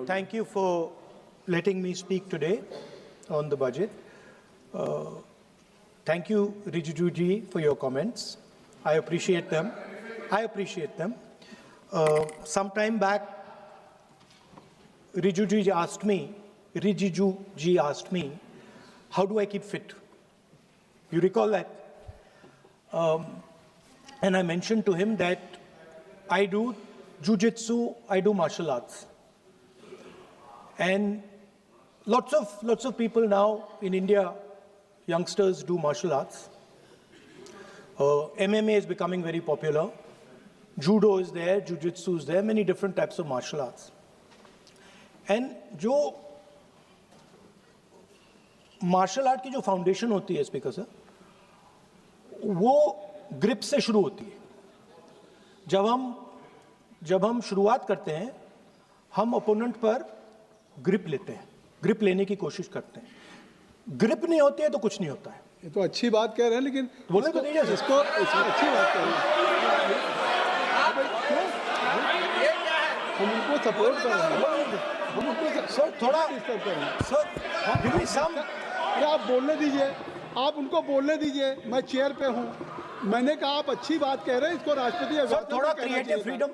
Thank you for letting me speak today on the budget. Thank you, Rijiju ji, for your comments. I appreciate them. Some time back, Rijiju ji asked me, how do I keep fit? You recall that? And I mentioned to him that I do jiu-jitsu, I do martial arts. And lots of people now in India, youngsters do martial arts. MMA is becoming very popular. Judo is there, jiu-jitsu is there, many different types of martial arts. And जो martial art की जो foundation होती है speaker sir, वो grip से शुरू होती है. जब हम शुरुआत करते हैं, हम opponent पर grip लेते हैं, grip लेने की कोशिश करते हैं. ग्रिप नहीं होती है तो कुछ नहीं होता है. ये तो अच्छी बात कह रहे हैं, लेकिन बोले तो दीजिए इसको अच्छी बात कह रहे हैं. हम उनको सपोर्ट कर रहे हैं. हम उनको सर थोड़ा डिस्टर्ब कर रहे हैं. सर गिव मी सम. अरे आप बोलने दीजिए, आप उनको बोलने दीजिए. मैं चेयर पे हूँ. मैंने कहा आप अच्छी बात कह रहे हैं, इसको राष्ट्रपति सर थोड़ा क्रिएटिव फ्रीडम,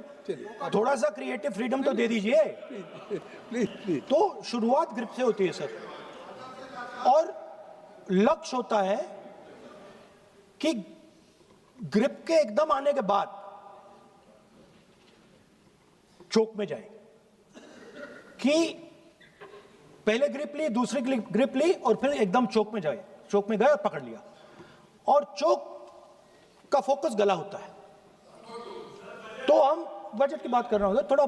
थोड़ा सा क्रिएटिव फ्रीडम तो दे दीजिए. प्लीज. तो शुरुआत ग्रिप से होती है सर, और लक्ष्य होता है कि ग्रिप के एकदम आने के बाद चोक में जाए, कि पहले ग्रिप ली, दूसरी ग्रिप ली और फिर एकदम चोक में जाए. चोक में गए और पकड़ लिया, और चोक का फोकस गला होता है. तो हम बजट की बात कर रहे होंगे थोड़ा,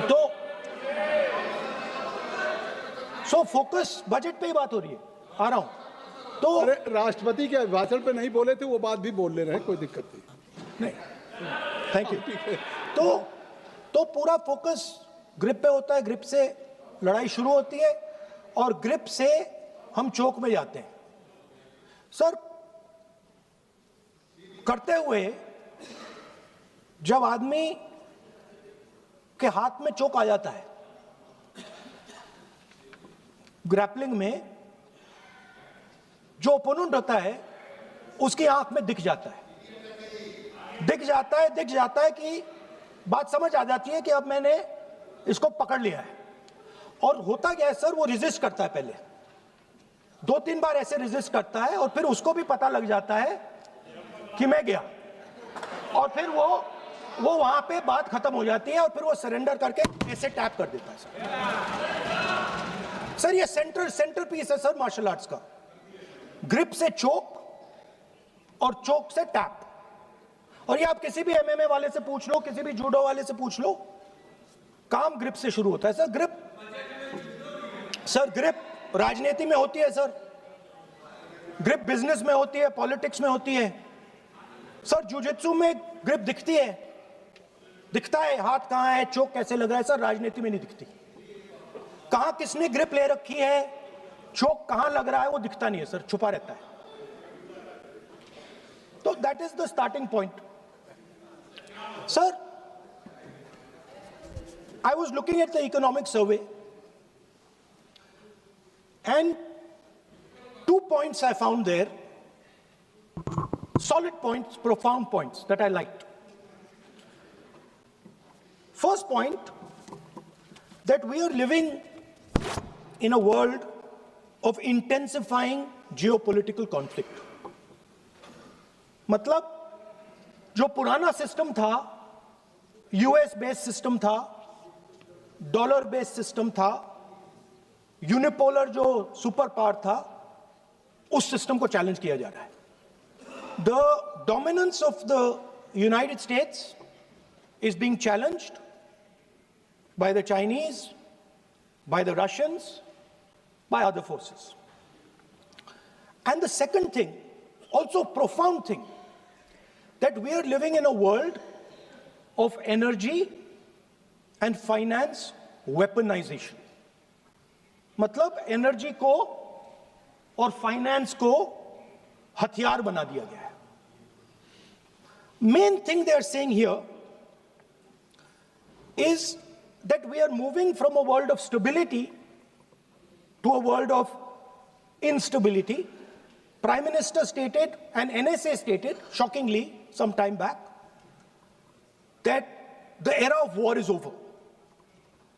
तो सो फोकस बजट पे ही बात हो रही है. आ रहा हूं. तो अरे राष्ट्रपति के भाषण पे नहीं बोले थे, वो बात भी बोल ले रहे हैं, कोई दिक्कत नहीं. Thank you. तो पूरा फोकस ग्रिप पे होता है. ग्रिप से लड़ाई शुरू होती है और ग्रिप से हम चौक में जाते हैं. सर करते हुए जब आदमी के हाथ में चोक आ जाता है, ग्रैपलिंग में जो ओपोनेंट होता है उसकी आंख में दिख जाता है कि बात समझ आ जाती है कि अब मैंने इसको पकड़ लिया है. और होता क्या है सर, वो रेजिस्ट करता है. पहले 2-3 बार ऐसे रेजिस्ट करता है और फिर उसको भी पता लग जाता है कि मैं गया, और फिर वो वहां पे बात खत्म हो जाती है और फिर वो सरेंडर करके ऐसे टैप कर देता है. सर ये सेंटर पीस है सर मार्शल आर्ट्स का. ग्रिप से चोक और चोक से टैप. और ये आप किसी भी एमएमए वाले से पूछ लो, किसी भी जूडो वाले से पूछ लो, काम ग्रिप से शुरू होता है. सर ग्रिप राजनीति में होती है सर, ग्रिप बिजनेस में होती है, पॉलिटिक्स में होती है. सर जिu-jitsu में ग्रिप दिखता है हाथ कहां है, चोक कैसे लग रहा है. सर राजनीति में नहीं दिखती. कहां किसने ग्रिप ले रखी है, चोक कहां लग रहा है, वो दिखता नहीं है सर, छुपा रहता है. तो that is the starting point. Sir I was looking at the economic survey and 2 points I found there, solid points, profound points that I liked. First point, that we are living in a world of intensifying geopolitical conflict. मतलब जो पुराना system था, US based system था, dollar based system था, unipolar जो super power था, उस system को चैलेंज किया जा रहा है. The dominance of the United states is being challenged by the Chinese, by the Russians, by other forces. And the second thing, also profound thing, that we are living in a world of energy and finance weaponization. मतलब energy को और finance को हथियार बना दिया गया है. Main thing they are saying here is that we are moving from a world of stability to a world of instability. Prime Minister stated, and NSA stated, shockingly, some time back, that the era of war is over.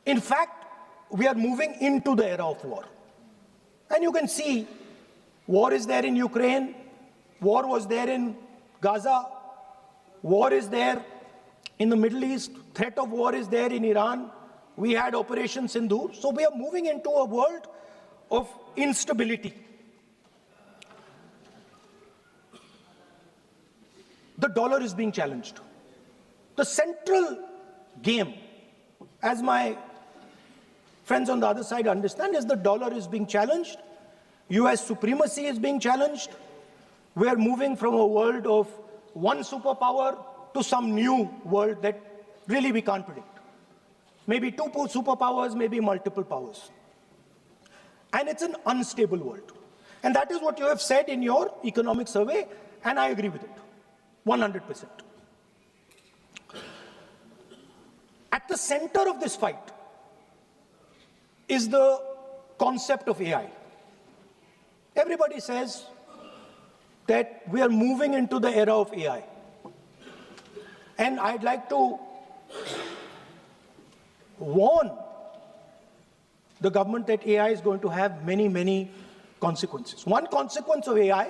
In fact, we are moving into the era of war. And you can see, war is there in Ukraine, war was there in Gaza, war is there in the Middle East, threat of war is there in Iran, we had Operation Sindoor. So we are moving into a world of instability. The dollar is being challenged. The central game, as my friends on the other side understand, is the dollar is being challenged. US supremacy is being challenged. We are moving from a world of one superpower to some new world that really we can't predict. Maybe two superpowers, maybe multiple powers. And it's an unstable world. And that is what you have said in your economic survey, and I agree with it, 100%. At the center of this fight is the concept of AI. Everybody says that we are moving into the era of AI. And I'd like to warn the government that AI is going to have many, many consequences. One consequence of AI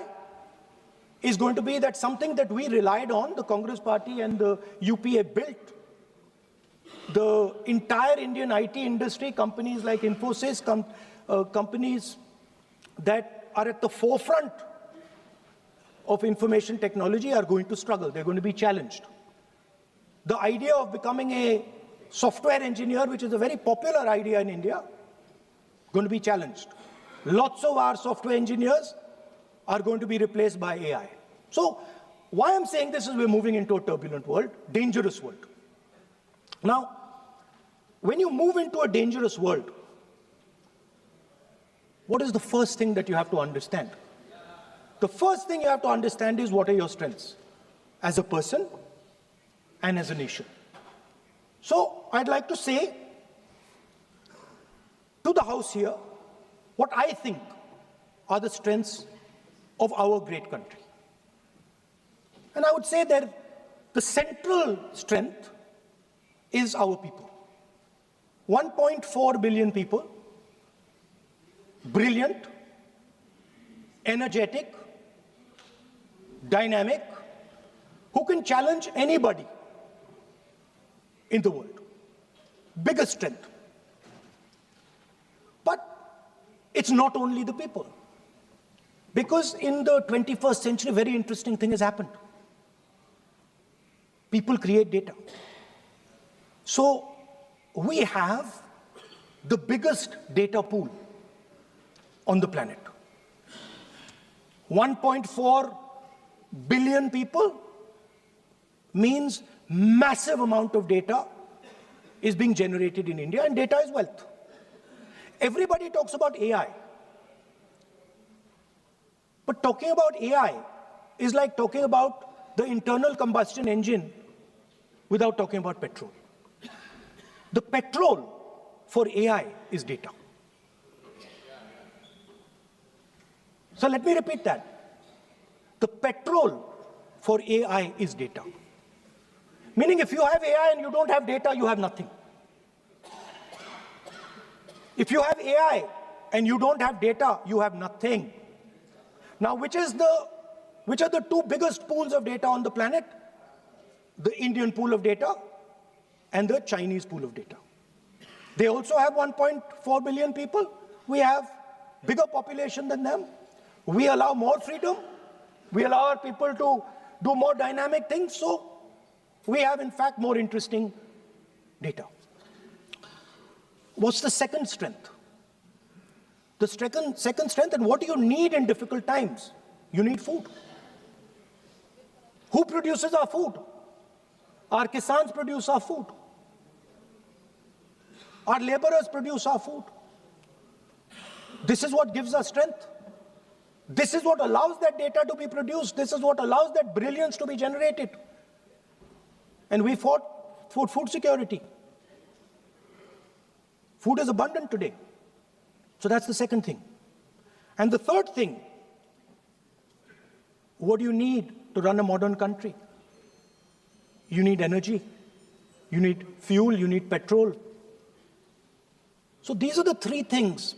is going to be that something that we relied on, the Congress Party and the UPA built, the entire Indian IT industry, companies like Infosys, companies that are at the forefront of information technology are going to struggle. They're going to be challenged. The idea of becoming a software engineer, which is a very popular idea in India, going to be challenged. Lots of our software engineers are going to be replaced by AI. So why I'm saying this is we're moving into a turbulent world, dangerous world. Now, when you move into a dangerous world, what is the first thing that you have to understand? The first thing you have to understand is what are your strengths as a person and as a nation. So I'd like to say to the House here what I think are the strengths of our great country. And I would say that the central strength is our people. 1.4 billion people, brilliant, energetic, dynamic, who can challenge anybody in the world. Biggest strength. But it's not only the people. Because in the 21st century, a very interesting thing has happened. People create data. So we have the biggest data pool on the planet. 1.4 billion people means massive amount of data is being generated in India, and data is wealth. Everybody talks about AI. But talking about AI is like talking about the internal combustion engine without talking about petrol. The petrol for AI is data. So let me repeat that. The petrol for AI is data. Meaning if you have AI and you don't have data, you have nothing. If you have AI and you don't have data, you have nothing. Now, which are the two biggest pools of data on the planet? The Indian pool of data and the Chinese pool of data. They also have 1.4 billion people. We have bigger population than them. We allow more freedom. We allow our people to do more dynamic things. So we have, in fact, more interesting data. What's the second strength? The second strength, and what do you need in difficult times? You need food. Who produces our food? Our kisans produce our food. Our laborers produce our food. This is what gives us strength. This is what allows that data to be produced. This is what allows that brilliance to be generated. And we fought for food security. Food is abundant today. So that's the second thing. And the third thing, what do you need to run a modern country? You need energy, you need fuel, you need petrol. So these are the three things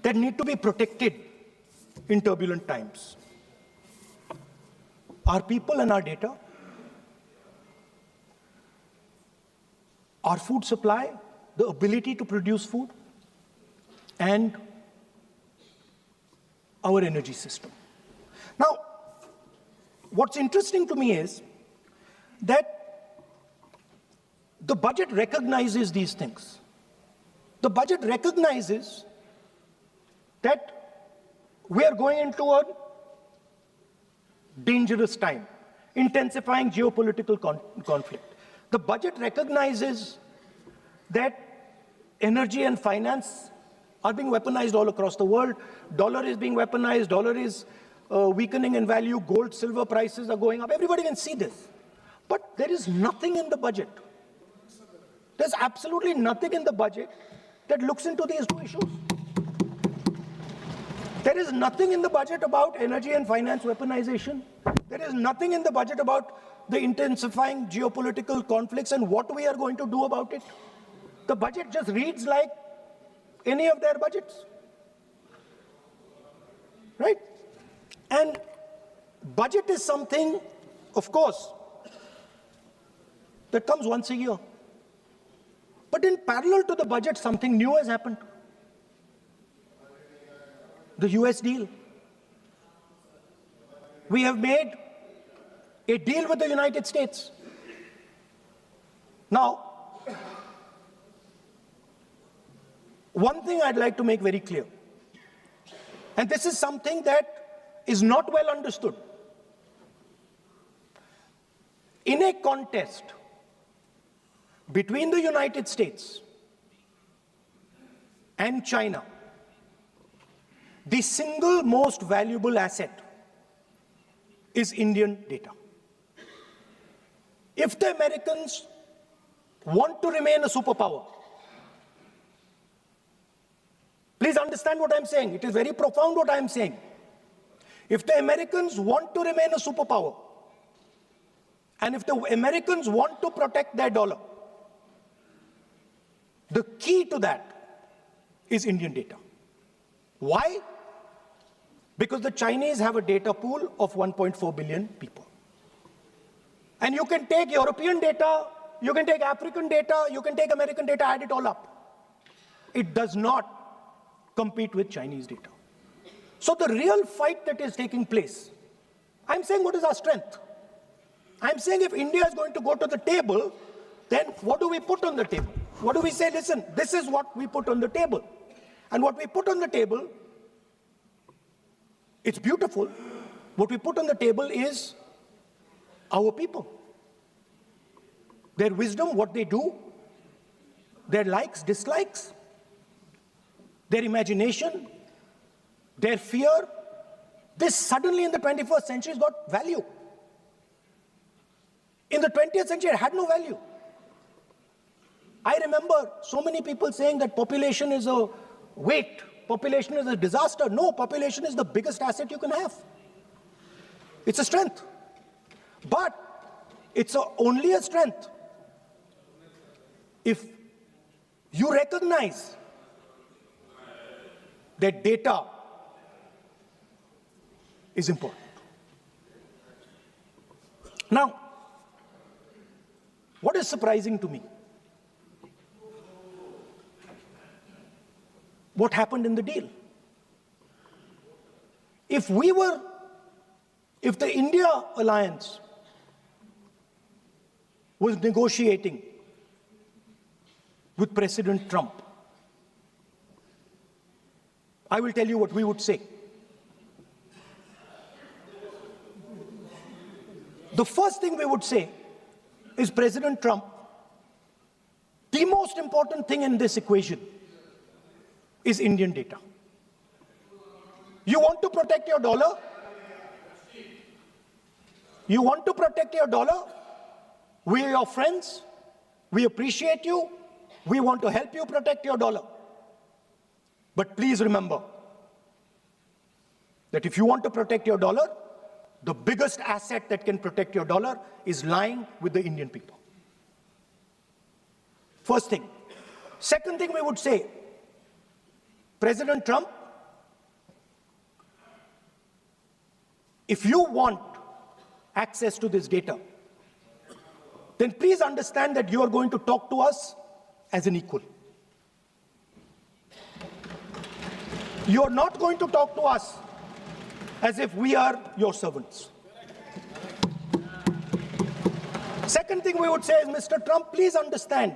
that need to be protected in turbulent times. Our people and our data, our food supply, the ability to produce food, and our energy system. Now, what's interesting to me is that the budget recognizes these things. The budget recognizes that we are going into a dangerous time, intensifying geopolitical conflict. The budget recognizes that energy and finance are being weaponized all across the world. Dollar is being weaponized, dollar is weakening in value, gold, silver prices are going up. Everybody can see this. But there is nothing in the budget. There's absolutely nothing in the budget that looks into these two issues. There is nothing in the budget about energy and finance weaponization. There is nothing in the budget about the intensifying geopolitical conflicts and what we are going to do about it. The budget just reads like any of their budgets, right? And budget is something, of course, that comes once a year. But in parallel to the budget, something new has happened. The US deal. We have made a deal with the United States. Now, one thing I'd like to make very clear, and this is something that is not well understood. In a contest between the United States and China, the single most valuable asset is Indian data. If the Americans want to remain a superpower, please understand what I'm saying. It is very profound what I'm saying. If the Americans want to remain a superpower, and if the Americans want to protect their dollar, the key to that is Indian data. Why? Because the Chinese have a data pool of 1.4 billion people. And you can take European data, you can take African data, you can take American data, add it all up. It does not compete with Chinese data. So the real fight that is taking place, I'm saying what is our strength? I'm saying if India is going to go to the table, then what do we put on the table? What do we say? Listen, this is what we put on the table. And what we put on the table, it's beautiful. What we put on the table is our people. Their wisdom, what they do, their likes, dislikes, their imagination, their fear. This suddenly in the 21st century has got value. In the 20th century, it had no value. I remember so many people saying that population is a weight, population is a disaster. No, population is the biggest asset you can have. It's a strength. But it's only a strength if you recognize that data is important. Now, what is surprising to me? What happened in the deal? If the India alliance was negotiating with President Trump, I will tell you what we would say. The first thing we would say is, President Trump, the most important thing in this equation is Indian data. You want to protect your dollar? You want to protect your dollar? We are your friends. We appreciate you. We want to help you protect your dollar. But please remember that if you want to protect your dollar, the biggest asset that can protect your dollar is lying with the Indian people. First thing. Second thing we would say, President Trump, if you want access to this data, then please understand that you are going to talk to us as an equal. You are not going to talk to us as if we are your servants. Second thing we would say is, Mr. Trump, please understand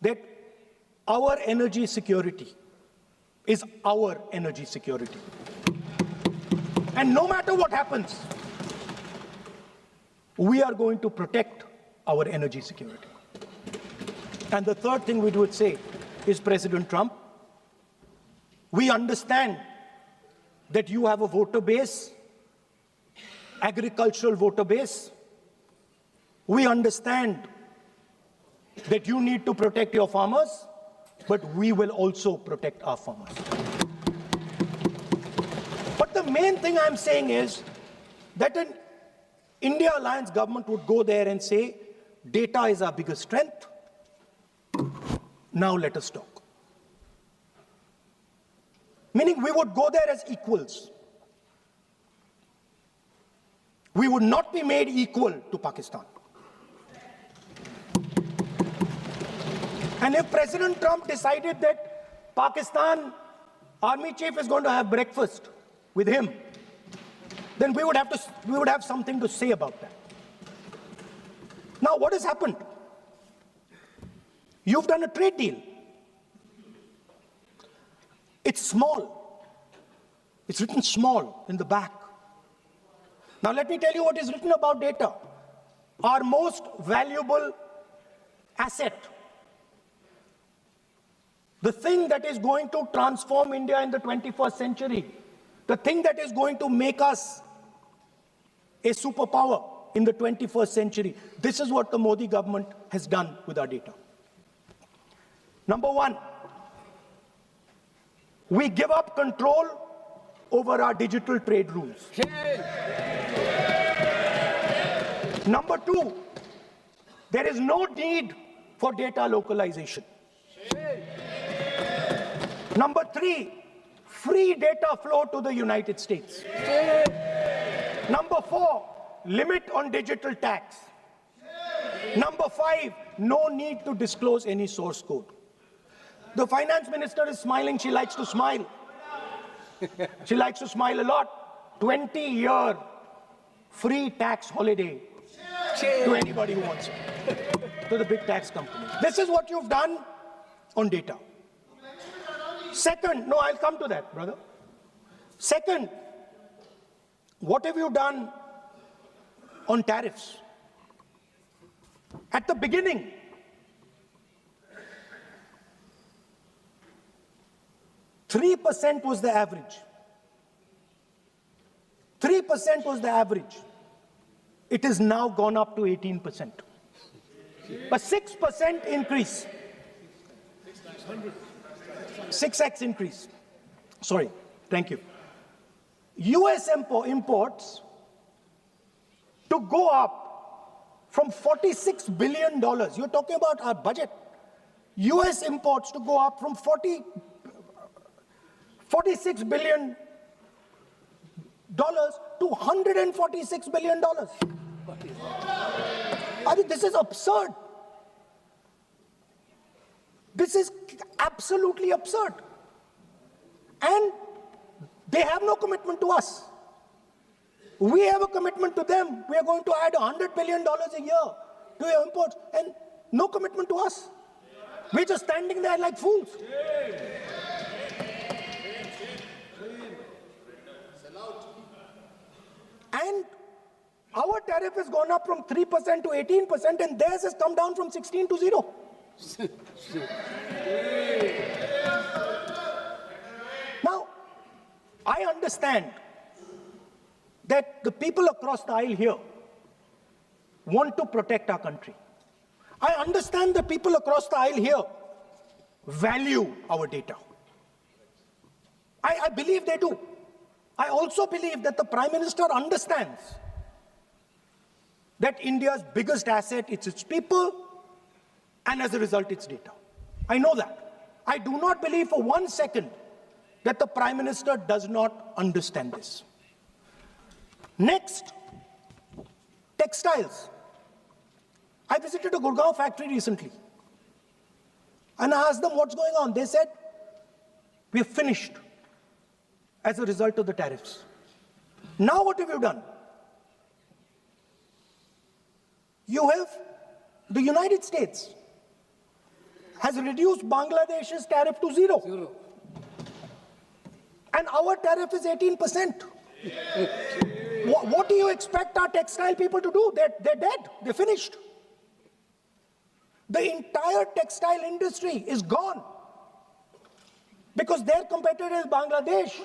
that our energy security is our energy security. And no matter what happens, we are going to protect our energy security. And the third thing we would say is, President Trump, we understand that you have a voter base, agricultural voter base. We understand that you need to protect your farmers, but we will also protect our farmers. But the main thing I'm saying is that an India Alliance government would go there and say, data is our biggest strength. Now let us talk. Meaning we would go there as equals. We would not be made equal to Pakistan. And if President Trump decided that Pakistan army chief is going to have breakfast with him, then we would have something to say about that. Now, what has happened? You've done a trade deal. It's small. It's written small in the back. Now, let me tell you what is written about data. Our most valuable asset, the thing that is going to transform India in the 21st century, the thing that is going to make us a superpower in the 21st century. This is what the Modi government has done with our data. Number one, we give up control over our digital trade rules. Number two, there is no need for data localization. Number three, free data flow to the United States. Number four, limit on digital tax. Number five, no need to disclose any source code. The finance minister is smiling. She likes to smile. She likes to smile a lot. 20-year free tax holiday to anybody who wants it, to the big tax companies. This is what you've done on data. Second, no, I'll come to that, brother. Second, what have you done on tariffs? At the beginning, %3 was the average. 3% was the average. It has now gone up to 18%. A 6% increase. 6x increase. Sorry, thank you. US imports to go up from $46 billion. You're talking about our budget. US imports to go up from $46 billion to $146 billion. I mean, this is absurd. This is absolutely absurd. And they have no commitment to us. We have a commitment to them. We are going to add $100 billion a year to your imports, and no commitment to us. We're just standing there like fools. And our tariff has gone up from 3% to 18%, and theirs has come down from 16 to 0. Now, I understand that the people across the aisle here want to protect our country. I understand that people across the aisle here value our data. I believe they do. I also believe that the Prime Minister understands that India's biggest asset is its people, and as a result, its data. I know that. I do not believe for 1 second that the Prime Minister does not understand this. Next, textiles. I visited a Gurgaon factory recently, and I asked them what's going on. They said, we're finished as a result of the tariffs. Now what have you done? The United States has reduced Bangladesh's tariff to zero. And our tariff is 18%. What do you expect our textile people to do? They're dead. They're finished. The entire textile industry is gone because their competitor is Bangladesh.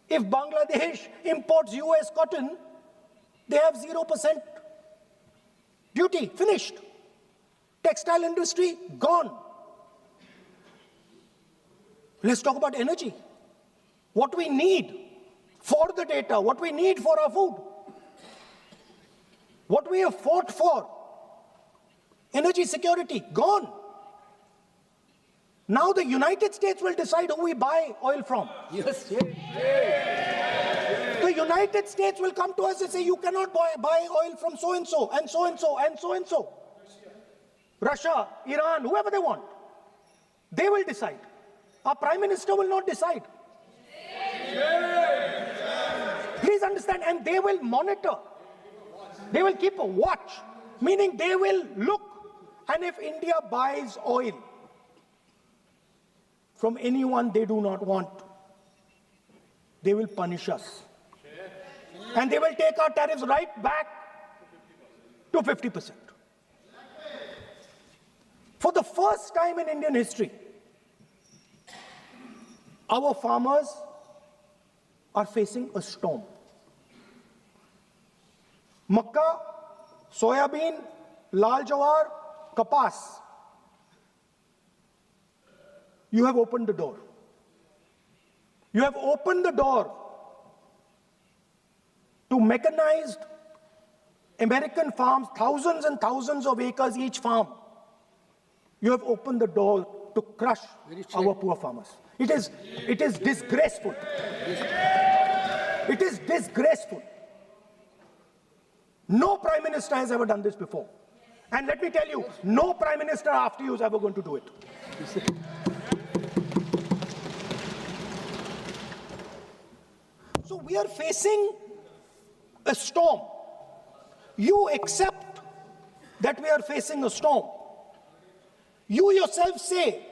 If Bangladesh imports US cotton, they have 0% duty. Finished. Textile industry gone. Let's talk about energy. What we need for the data, what we need for our food, what we have fought for, energy security, gone. Now the United States will decide who we buy oil from. Yes. The United States will come to us and say, you cannot buy oil from so-and-so, and so-and-so, and so-and-so. Russia, Iran, whoever they want. They will decide. Our Prime Minister will not decide. Please understand, and they will monitor. They will keep a watch, meaning they will look, and if India buys oil from anyone they do not want, they will punish us. And they will take our tariffs right back to 50%. For the first time in Indian history, our farmers are facing a storm. Makka, soybean, lal jawar, kapas. You have opened the door. You have opened the door to mechanized American farms, thousands and thousands of acres each farm. You have opened the door to crush our poor farmers. It is disgraceful. It is disgraceful. No Prime Minister has ever done this before. And let me tell you, no Prime Minister after you is ever going to do it. So we are facing a storm. You accept that we are facing a storm. You yourself say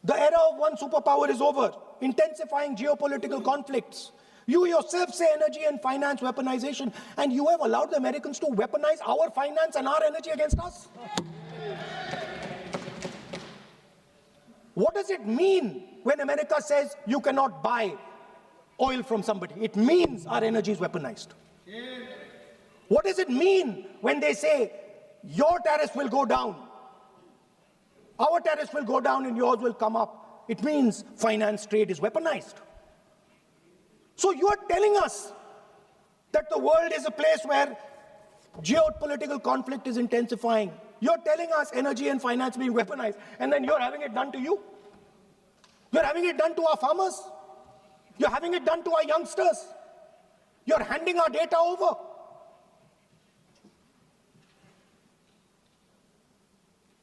the era of one superpower is over, intensifying geopolitical conflicts. You yourself say energy and finance weaponization, and you have allowed the Americans to weaponize our finance and our energy against us. What does it mean when America says you cannot buy oil from somebody? It means our energy is weaponized. What does it mean when they say your tariffs will go down, our tariffs will go down and yours will come up? It means finance trade is weaponized. So you are telling us that the world is a place where geopolitical conflict is intensifying. You're telling us energy and finance being weaponized, and then you're having it done to you. You're having it done to our farmers. You're having it done to our youngsters. You're handing our data over.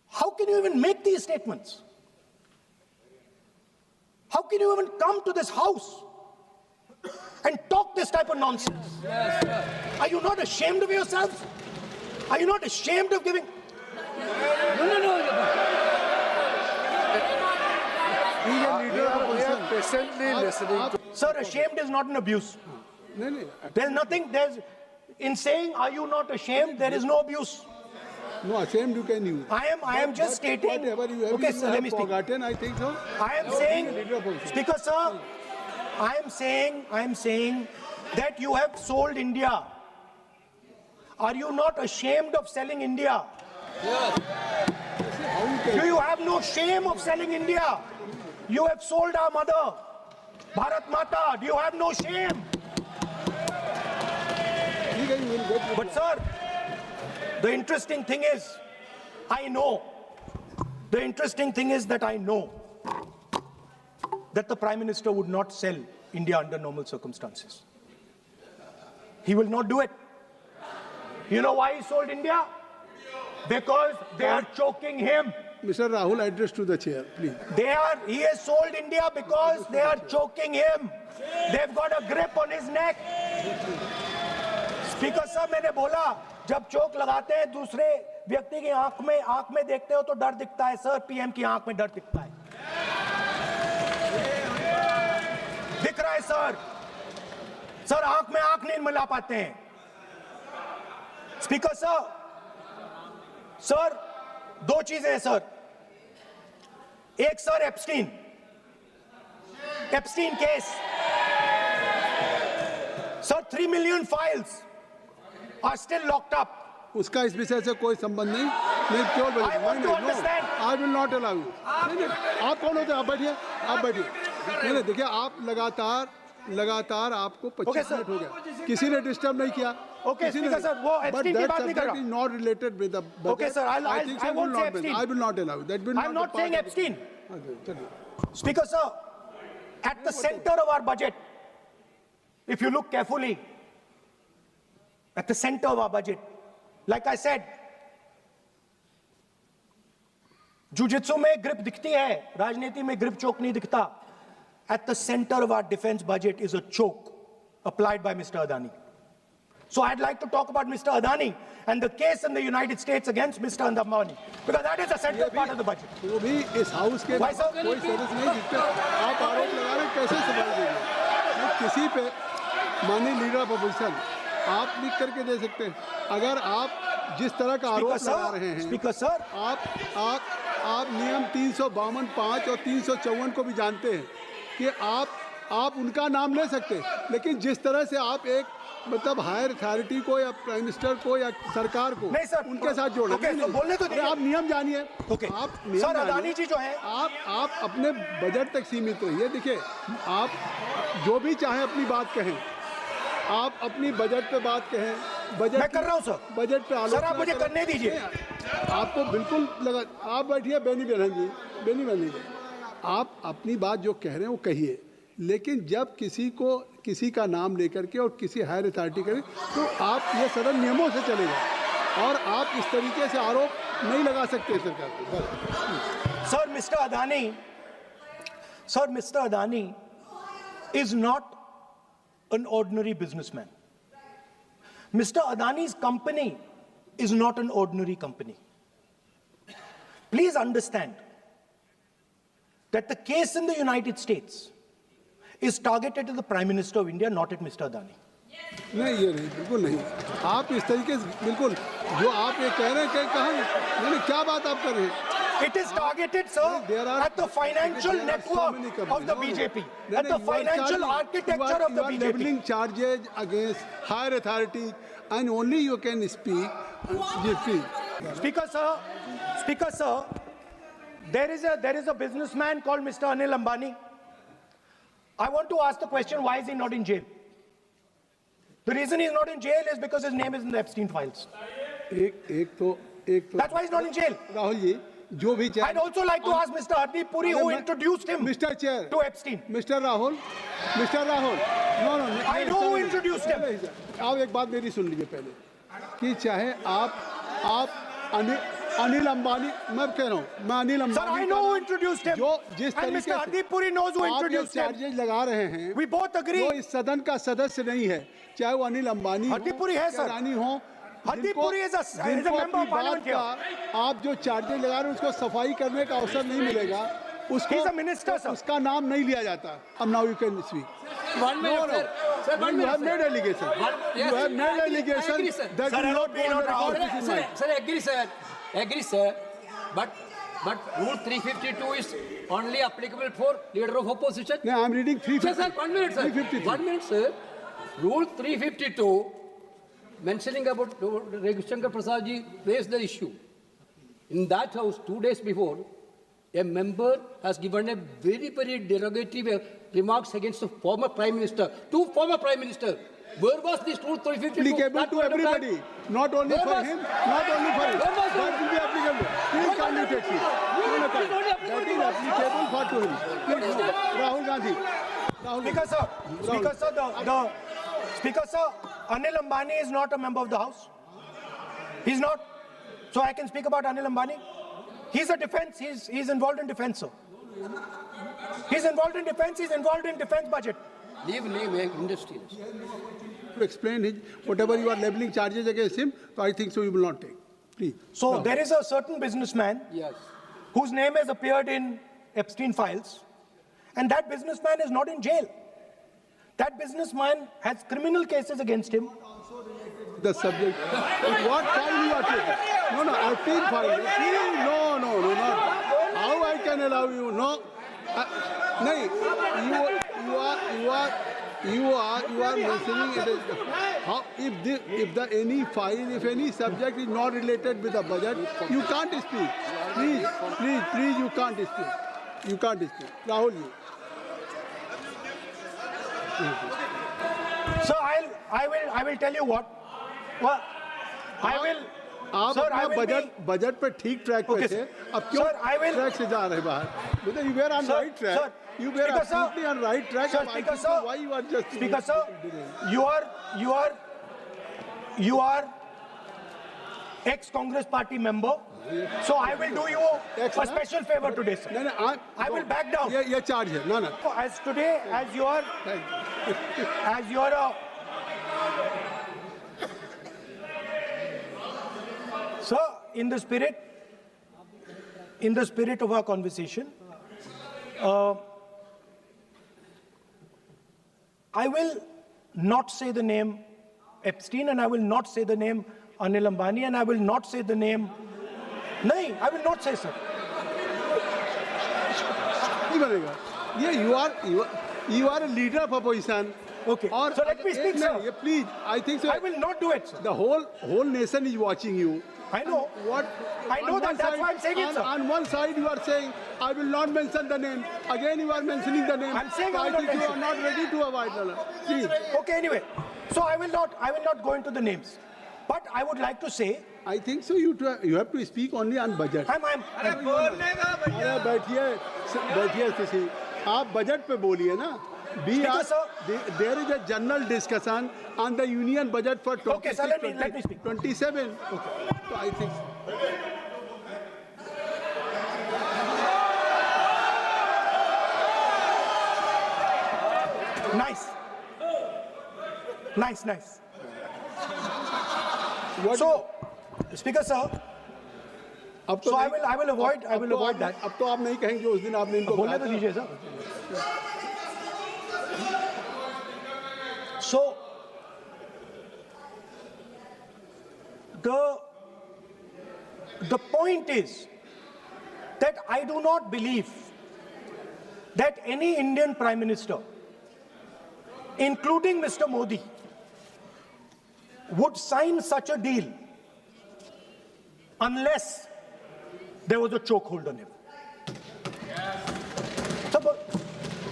How can you even make these statements? How can you even come to this house and talk this type of nonsense? Are you not ashamed of yourselves? Are you not ashamed of giving? No. We are patiently listening to. Sir, ashamed is not an abuse. There's nothing, in saying, are you not ashamed, there is no abuse. No, ashamed you can use. I am just stating. Whatever you have, Okay, sir, let me speak. forgotten, I think so. I am saying, Speaker, sir, I am saying that you have sold India Are you not ashamed of selling India? Do you have no shame of selling India? You have sold our mother, Bharat Mata. Do you have no shame? But sir, the interesting thing is, I know that the Prime Minister would not sell India under normal circumstances. He will not do it. You know why he sold India? Because they are choking him. Mr. Rahul, address to the chair, please. He has sold India because they are choking him. They've got a grip on his neck. Speaker साहब, मैंने बोला जब चोक लगाते हैं दूसरे व्यक्ति की आंख में देखते हो तो डर दिखता है सर, पीएम की आंख में डर दिखता है, दिख रहा है सर आंख में आंख नहीं मिला पाते हैं। स्पीकर सर दो चीजें हैं सर, एक sir Epstein case sir, 3 million files are still locked up. उसका इस विषय से कोई संबंध नहीं, मैं क्यों बोल रहा हूं? I will not allow you. आप कौन होते हैं? आप बैठिए। नहीं, देखिए आप लगातार आपको 25 मिनट हो गया, किसी ने डिस्टर्ब नहीं किया। ओके स्पीकर सर, वो एप्स्टीन की बात नहीं कर रहा। Is not related with the budget. Okay sir, I won't say Epstein. I will not allow you. That will not. I'm not saying Epstein. चलिए। Speaker sir, at the center of our budget, if you look carefully, at the center of our budget, like I said, jujitsu में grip दिखती है, राजनीति में grip choke नहीं दिखता. At the center of our defense budget is a choke applied by Mr. Adani. So I'd like to talk about Mr. Adani and the case in the United States against Mr. Adani, because that is a central part of the budget. वो भी इस house के कोई सदस्य नहीं जिसपे आप आरोप लगा रहे हैं, कैसे संभाल देंगे? किसी पे माननीय लीडर ऑफ अपोजिशन आप लिख करके दे सकते हैं। अगर आप जिस तरह का आरोप लगा रहे हैं, स्पीकर सर, आप नियम 352(5) और 354 को भी जानते हैं कि आप उनका नाम ले सकते हैं, लेकिन जिस तरह से आप एक मतलब हायर अथॉरिटी को या प्राइम मिनिस्टर को या सरकार को नहीं सर, उनके साथ जोड़े। तो बोलने तो आप नियम जानिए। आप सर अदानी जी जो है, आप अपने बजट तक सीमित रहिए। देखिए आप जो भी चाहें अपनी बात कहें, आप अपनी बजट पे बात कहें, बजट मैं कर रहा हूं सर, बजट पे आलोचना सर आप मुझे करने दीजिए। आपको बिल्कुल लगा, आप बैठिए बेनी बहन जी, आप अपनी बात जो कह रहे हैं वो कहिए, लेकिन जब किसी का नाम लेकर के और किसी हायर अथॉरिटी करें तो आप ये सदन नियमों से चलेगा और आप इस तरीके से आरोप नहीं लगा सकते सरकार को। Sir mister Adani is not an ordinary businessman. Mr. Adani's company is not an ordinary company. Please understand that the case in the United States is targeted at the Prime Minister of India, not at Mr. Adani. नहीं, ये नहीं, बिल्कुल नहीं। आप इस तरीके से बिल्कुल जो आप ये कह रहे हैं, कहाँ क्या बात आप कर रहे हैं? It is targeted, sir, at the financial network of the BJP, at the financial architecture of the BJP. You are leveling charges against higher authorities, and only you can speak. Speaker sir, there is a businessman called Mr. Anil Ambani. I want to ask the question: why is he not in jail? The reason he's not in jail is because his name is in the Epstein files. That's why he's not in jail. Rahul ji, जो भी I'd also like to ask Mr. Hardeep Puri, who introduced him Mr. Chair, to Epstein. Mr. Rahul, no. I know who introduced him. आप एक बात मेरी सुन लीजिए पहले, कि चाहे आप अनिल अंबानी, मैं कह रहा हूँ, मैं Anil Ambani, Sir, I know who introduced him. जो जिस and तरीके Mr. Hardeep Puri knows who introduced him. Charges लगा रहे हैं, We both agree. वो इस सदन का सदस्य नहीं है, चाहे वो अनिल अंबानी Hardeep Puri है सर, रानी हो, Hardeep Puri is a member of parliament here. आप जो चार्जेज लगा रहे हैं उसको सफाई करने का अवसर नहीं मिलेगा, He's a minister, sir. उसका नाम नहीं लिया जाता। अब now you can speak. 1 minute, sir. Sir, 1 minute. You have made allegation. Yes, You have made allegation agree, sir. that Sir, will not go under Rahul. court. Sir, agree, sir. But Rule 352 is only applicable for leader of opposition. No, I am reading 350. Sir, 1 minute, sir. 353. 1 minute, sir. Rule 352 mentioning about Ravi Shankar Prasad ji raised the issue. In that house, 2 days before, a member has given a very, very derogatory remarks against the former Prime Minister, two former Prime Ministers. Where was this Rule 352? Applicable to everybody, not only for him, not only for him. That will be applicable. Please can't you take it? That is applicable for to him. Please, no. Rahul Gandhi. Speaker sir, Anil Ambani is not a member of the House. He's not. So I can speak about Anil Ambani. He's a defense. He's involved in defense, sir. He's involved in defense. He's involved in defense budget. Leave industry. To explain his, whatever you are leveling charges against him, so I think so you will not take. Please. So there is a certain businessman whose name has appeared in Epstein files, and that businessman is not in jail. That businessman has criminal cases against him. The subject. What file you are taking? No, Epstein file. No, not. How I can allow you? No. You are mentioning it. How if any subject is not related with the budget, you can't speak. Please, you can't speak. You can't speak. Rahul, you. So I will tell you what. Well, I will. आप Sir, अपना budget पे ठीक track पे थे अब क्यों track से जा रहे बाहर मतलब you were on right track you were absolutely on right track why you are just Speaker sir you are ex-Congress party member so I will do you a special favor today sir no, I will back down ये charge है no as today as you are a Sir, in the spirit of our conversation, I will not say the name Epstein and I will not say the name Anil Ambani and I will not say the name... No, I will not say, sir. You are a leader of opposition. Okay, so let me speak, sir. Please, I think so. I will not do it, sir. The whole nation is watching you. I know. I know that. That's why I'm saying it, sir. On one side, you are saying, I will not mention the name. Again, you are mentioning the name. I'm saying I think you are not ready to avoid the Please. Okay, anyway. So I will not go into the names. But I would like to say... I think so. You have to speak only on budget. बैठिए आप budget पे बोलिए ना there is a general discussion on the union budget for 27. Okay. So I think Nice. So, Speaker sir, so I will avoid that. अब तो आप नहीं कहेंगे उस दिन आपने इनको बोलने तो दीजिए sir. So, the point is that I do not believe that any Indian Prime Minister, including Mr. Modi, would sign such a deal unless there was a chokehold on him. So,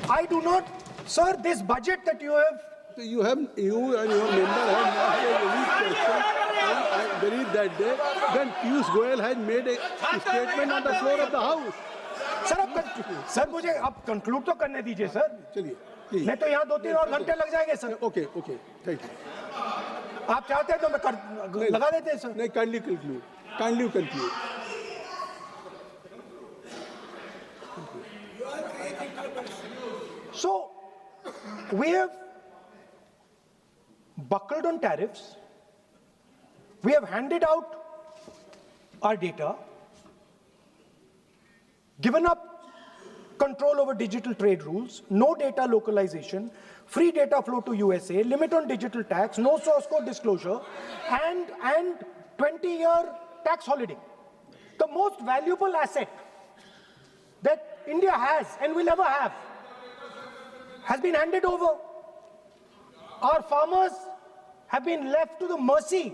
I do not, sir, this budget that you have... You and your member have not made any question, and I believe that day, then Piyush Goyal has made a statement on the floor of the House. Sir मुझे आप conclude तो करने दीजिए sir. चलिए. नहीं तो यहाँ 2-3 और घंटे लग जाएंगे सर. Okay, thank you. आप चाहते हैं तो मैं लगा देते हैं सर. नहीं, kindly conclude. So, we have buckled on tariffs. We have handed out our data, given up control over digital trade rules, no data localization, free data flow to USA, limit on digital tax, no source code disclosure, and 20-year tax holiday. The most valuable asset that India has and will ever have has been handed over. Our farmers have been left to the mercy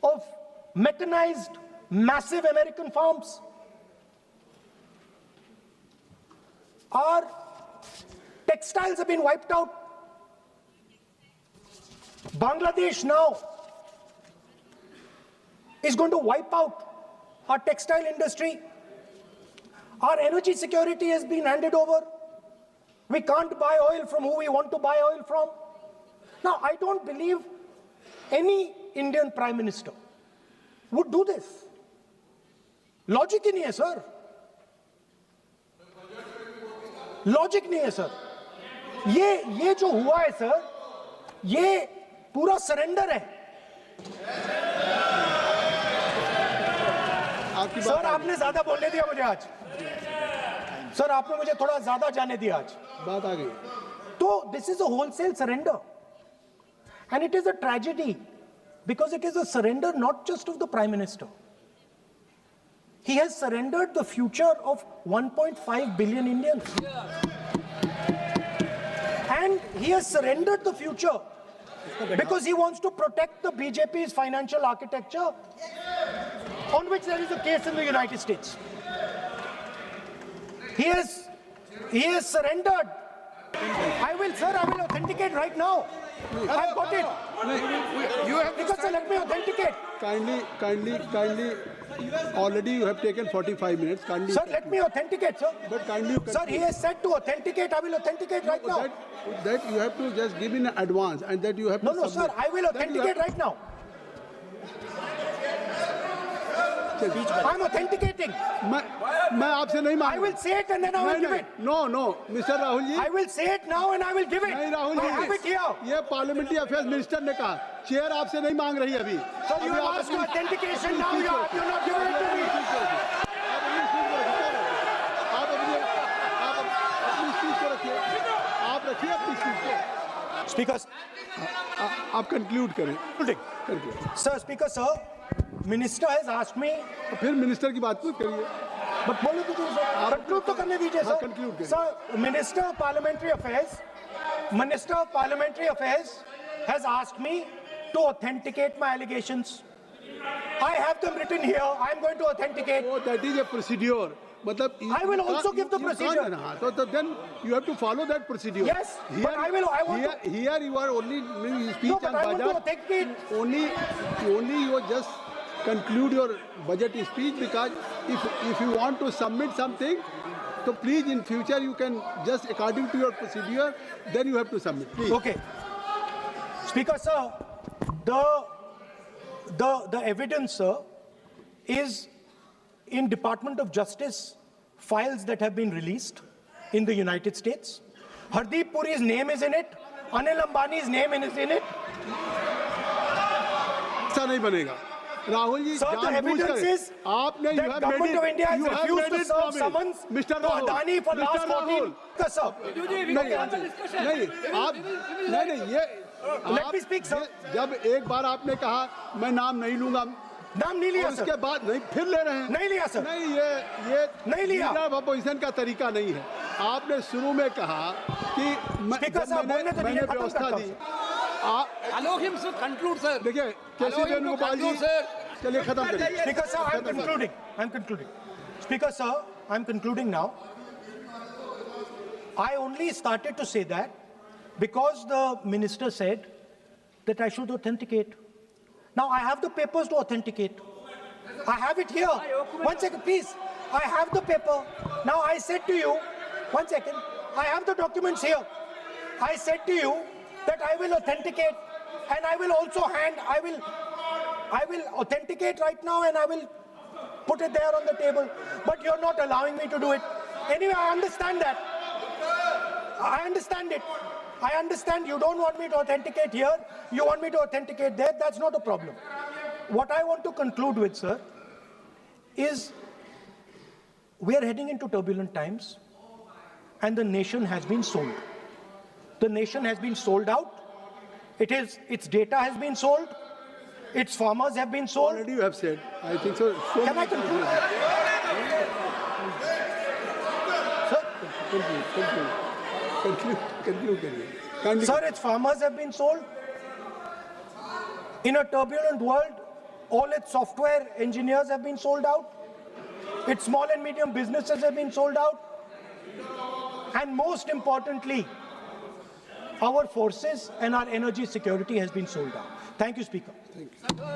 of mechanized, massive American farms. Our textiles have been wiped out. Bangladesh now is going to wipe out our textile industry. Our energy security has been handed over. We can't buy oil from who we want to buy oil from. Now, I don't believe any Indian Prime Minister would do this. Logic ही नहीं है, sir. Logic नहीं है, sir. ये जो हुआ है, sir, ये पूरा सरेंडर है. सर, आपने ज्यादा बोलने दिया मुझे आज. सर, आपने मुझे थोड़ा ज्यादा जाने दिया आज. बात आ गई. तो this is a wholesale surrender. And it is a tragedy because it is a surrender not just of the Prime Minister. He has surrendered the future of 1.5 billion Indians. And he has surrendered the future because he wants to protect the BJP's financial architecture, on which there is a case in the United States. He has surrendered. I will authenticate right now. I've got it. You have to Because let me authenticate. Kindly. Already you have taken 45 minutes. Kindly. Sir, let me authenticate, sir. But kindly. Sir, he has said to authenticate. I will authenticate right now. That you have to just give in advance, and that you have to. No, sir. I will authenticate right now. I'm authenticating. मैं आपसे नहीं मांग. I will say it and then I will give it. No, Mr. Rahul ji. I will say it now and I will give it. नहीं Rahul ji. I have it here. ये parliamentary affairs minister ने कहा. Chair आपसे नहीं मांग रही अभी. So you have asked for authentication now. You're not giving it to me. आप अपनी स्पीच को रखिए. आप रखिए अपनी स्पीच को. Speaker. आप कंक्लूड करें. Sir, Speaker, sir. Minister has asked me. फिर मिनिस्टर की बात मत करिए. But बोलो तो सर. Conclude तो करने दीजिए sir. conclude करिए. Sir, Minister of Parliamentary Affairs has asked me to authenticate my allegations. I have them written here. I am going to authenticate. Oh, that is a procedure. मतलब I will also give the procedure. So then you have to follow that procedure. Yes, but I want to. Here you are only speech No, but on I want to budget. authenticate. Only you just conclude your budget speech, because if you want to submit something, so please in future you can just according to your procedure, then you have to submit. Please. Okay. Speaker, sir, the evidence, sir, is in Department of Justice files that have been released in the United States. Hardeep Puri's name is in it. Anil Ambani's name is in it. ऐसा नहीं बनेगा. Rahul ji, Sir, the evidence is आपने that government of India has refused to serve summons to Adani for last 14. Sir, let me speak, sir. जब एक बार आपने कहा मैं नाम नहीं लूंगा, नाम नहीं लिया सर. उसके बाद नहीं, फिर ले रहे हैं. नहीं लिया सर. नहीं, ये नहीं लिया. अपोजिशन का तरीका नहीं है. आपने शुरू में कहा कि मैंने व्यवस्था दी. Allow him to conclude, sir. देखिए कैसे वेणुगोपाल जी, चलिए खत्म करिए. Speaker, sir, I'm concluding. Speaker, sir, I'm concluding now. I only started to say that because the minister said that I should authenticate. Now I have the papers to authenticate. I have it here. 1 second, please. I have the paper. Now I said to you, 1 second. I have the documents here. I said to you that I will authenticate, and I will also I will authenticate right now, and I will put it there on the table. But you're not allowing me to do it. Anyway, I understand that. I understand it. I understand you don't want me to authenticate here. You want me to authenticate there. That's not a problem. What I want to conclude with, sir, is we are heading into turbulent times, and the nation has been sold. The nation has been sold out. Its data has been sold. Its farmers have been sold. Already you have said. I think so. Can I conclude? Sir? Conclude करिए. Kindly. Sir, its farmers have been sold. In a turbulent world, all its software engineers have been sold out. Its small and medium businesses have been sold out. And most importantly, our forces and our energy security has been sold out. Thank you, Speaker. Thank you.